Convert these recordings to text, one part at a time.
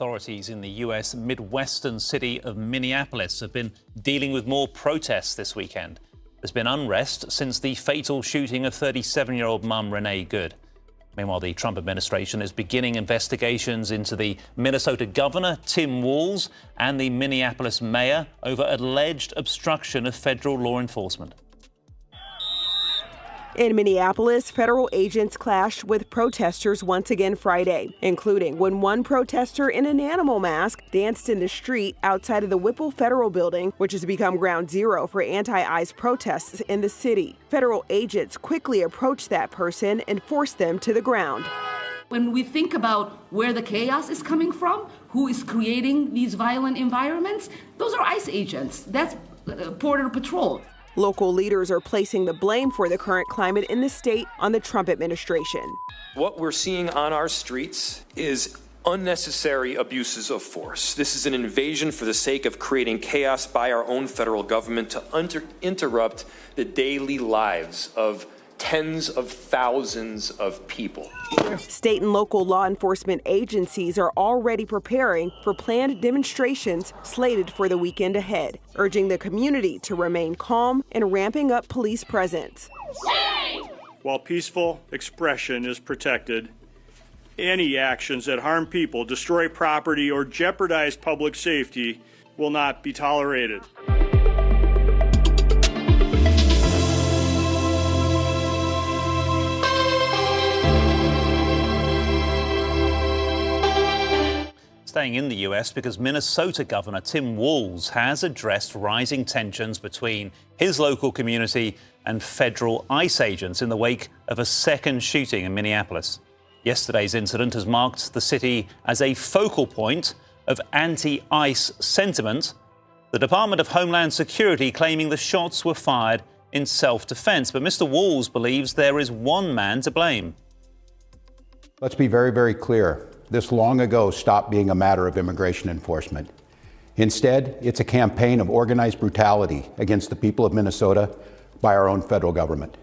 Authorities in the US Midwestern city of Minneapolis have been dealing with more protests this weekend. There's been unrest since the fatal shooting of 37-year-old mum Renee Good. Meanwhile, the Trump administration is beginning investigations into the Minnesota governor, Tim Walz, and the Minneapolis mayor over alleged obstruction of federal law enforcement. In Minneapolis, federal agents clashed with protesters once again Friday, including when one protester in an animal mask danced in the street outside of the Whipple Federal Building, which has become ground zero for anti-ICE protests in the city. Federal agents quickly approached that person and forced them to the ground. When we think about where the chaos is coming from, who is creating these violent environments, those are ICE agents. That's Border Patrol. Local leaders are placing the blame for the current climate in the state on the Trump administration. What we're seeing on our streets is unnecessary abuses of force. This is an invasion for the sake of creating chaos by our own federal government to interrupt the daily lives of tens of thousands of people. State and local law enforcement agencies are already preparing for planned demonstrations slated for the weekend ahead, urging the community to remain calm and ramping up police presence. While peaceful expression is protected, any actions that harm people, destroy property, or jeopardize public safety will not be tolerated. Staying in the US, because Minnesota Governor Tim Walz has addressed rising tensions between his local community and federal ICE agents in the wake of a second shooting in Minneapolis. Yesterday's incident has marked the city as a focal point of anti-ICE sentiment, the Department of Homeland Security claiming the shots were fired in self-defense. But Mr. Walz believes there is one man to blame. Let's be very, very clear. This long ago stopped being a matter of immigration enforcement. Instead, it's a campaign of organized brutality against the people of Minnesota by our own federal government.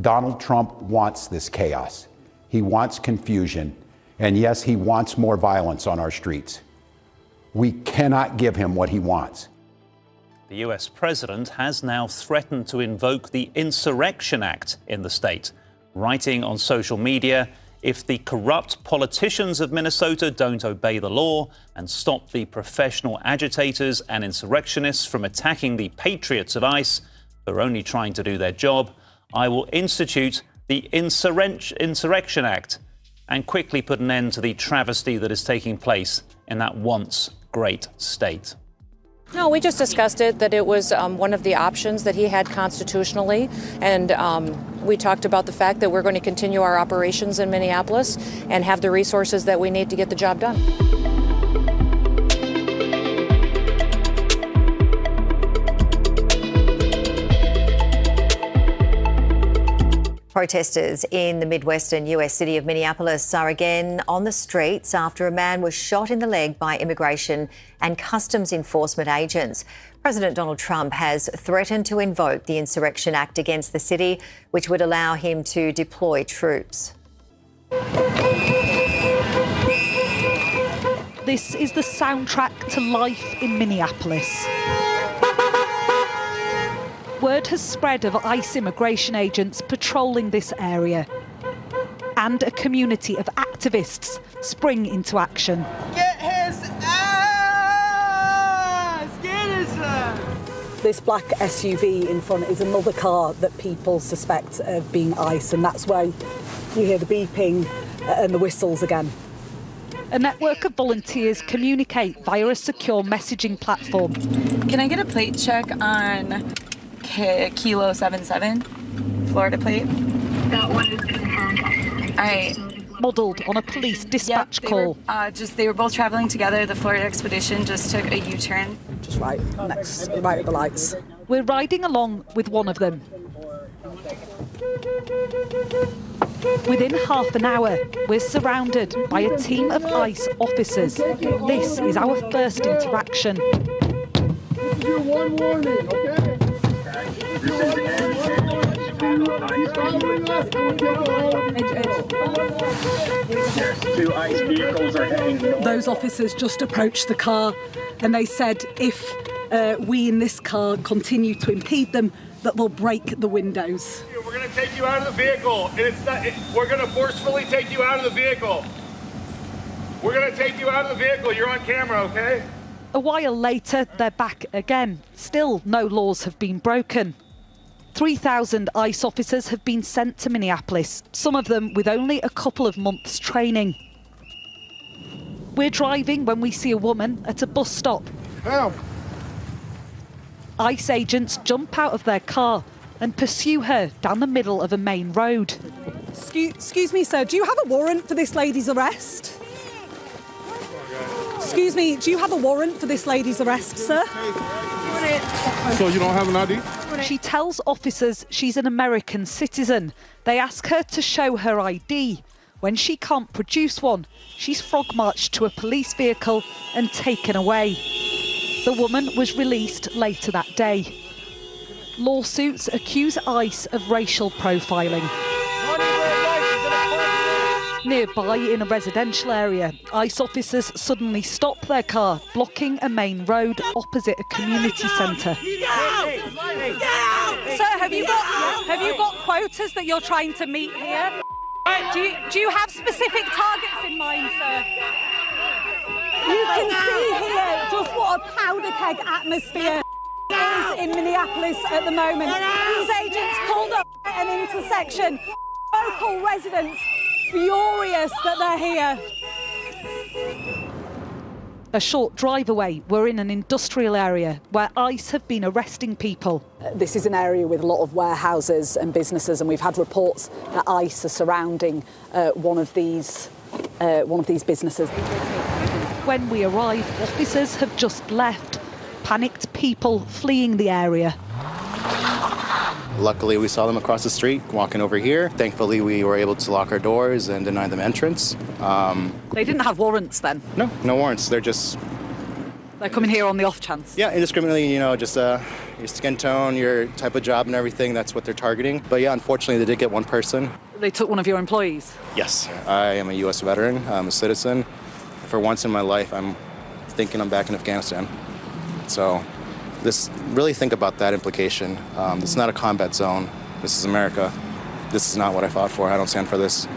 Donald Trump wants this chaos. He wants confusion. And yes, he wants more violence on our streets. We cannot give him what he wants. The US president has now threatened to invoke the Insurrection Act in the state, writing on social media, if the corrupt politicians of Minnesota don't obey the law and stop the professional agitators and insurrectionists from attacking the patriots of ICE who are only trying to do their job, I will institute the Insurrection Act and quickly put an end to the travesty that is taking place in that once great state. No, we just discussed it, that it was one of the options that he had constitutionally. And we talked about the fact that we're going to continue our operations in Minneapolis and have the resources that we need to get the job done. Protesters in the Midwestern US city of Minneapolis are again on the streets after a man was shot in the leg by immigration and customs enforcement agents. President Donald Trump has threatened to invoke the Insurrection Act against the city, which would allow him to deploy troops. This is the soundtrack to life in Minneapolis. Word has spread of ICE immigration agents patrolling this area. and a community of activists spring into action. Get his ass! Get his ass! This black SUV in front is another car that people suspect of being ICE, and that's why you hear the beeping and the whistles again. A network of volunteers communicate via a secure messaging platform. Can I get a plate check on Kilo 77, Florida plate? That one is confirmed. All right. Modelled on a police dispatch call. They were both travelling together. The Florida expedition just took a U-turn. Just right at the lights. We're riding along with one of them. Within half an hour, we're surrounded by a team of ICE officers. This is our first interaction. This is your one warning, okay? Two ICE vehicles are heading north. Those officers just approached the car and they said if we in this car continue to impede them, that they'll break the windows. We're going to take you out of the vehicle, and we're going to forcefully take you out of the vehicle. We're going to take you out of the vehicle. You're on camera, okay? A while later, they're back again. Still, no laws have been broken. 3,000 ICE officers have been sent to Minneapolis, some of them with only a couple of months' training. We're driving when we see a woman at a bus stop. Now. ICE agents jump out of their car and pursue her down the middle of a main road. Excuse me, sir, do you have a warrant for this lady's arrest? Excuse me, do you have a warrant for this lady's arrest, sir? So you don't have an ID? She tells officers she's an American citizen. They ask her to show her ID. When she can't produce one, she's frog-marched to a police vehicle and taken away. The woman was released later that day. Lawsuits accuse ICE of racial profiling. Nearby, in a residential area, ICE officers suddenly stop their car, blocking a main road opposite a community centre. Sir, have you got quotas that you're trying to meet here? Do you have specific targets in mind, sir? You can see here just what a powder keg atmosphere is in Minneapolis at the moment. These agents pulled up at an intersection. Local residents furious that they're here. A short drive away, we're in an industrial area where ICE have been arresting people. This is an area with a lot of warehouses and businesses, and we've had reports that ICE are surrounding one of these businesses. When we arrive, officers have just left. Panicked people fleeing the area. Luckily, we saw them across the street, walking over here. Thankfully, we were able to lock our doors and deny them entrance. They didn't have warrants then? No warrants. They're coming here on the off chance? Yeah, indiscriminately, just your skin tone, your type of job and everything, that's what they're targeting. But yeah, unfortunately, they did get one person. They took one of your employees? Yes. I am a U.S. veteran. I'm a citizen. For once in my life, I'm thinking I'm back in Afghanistan. So really think about that implication. This is not a combat zone. This is America. This is not what I fought for. I don't stand for this.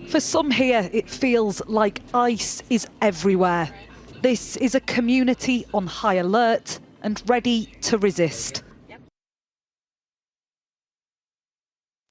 For some here, it feels like ICE is everywhere. This is a community on high alert and ready to resist.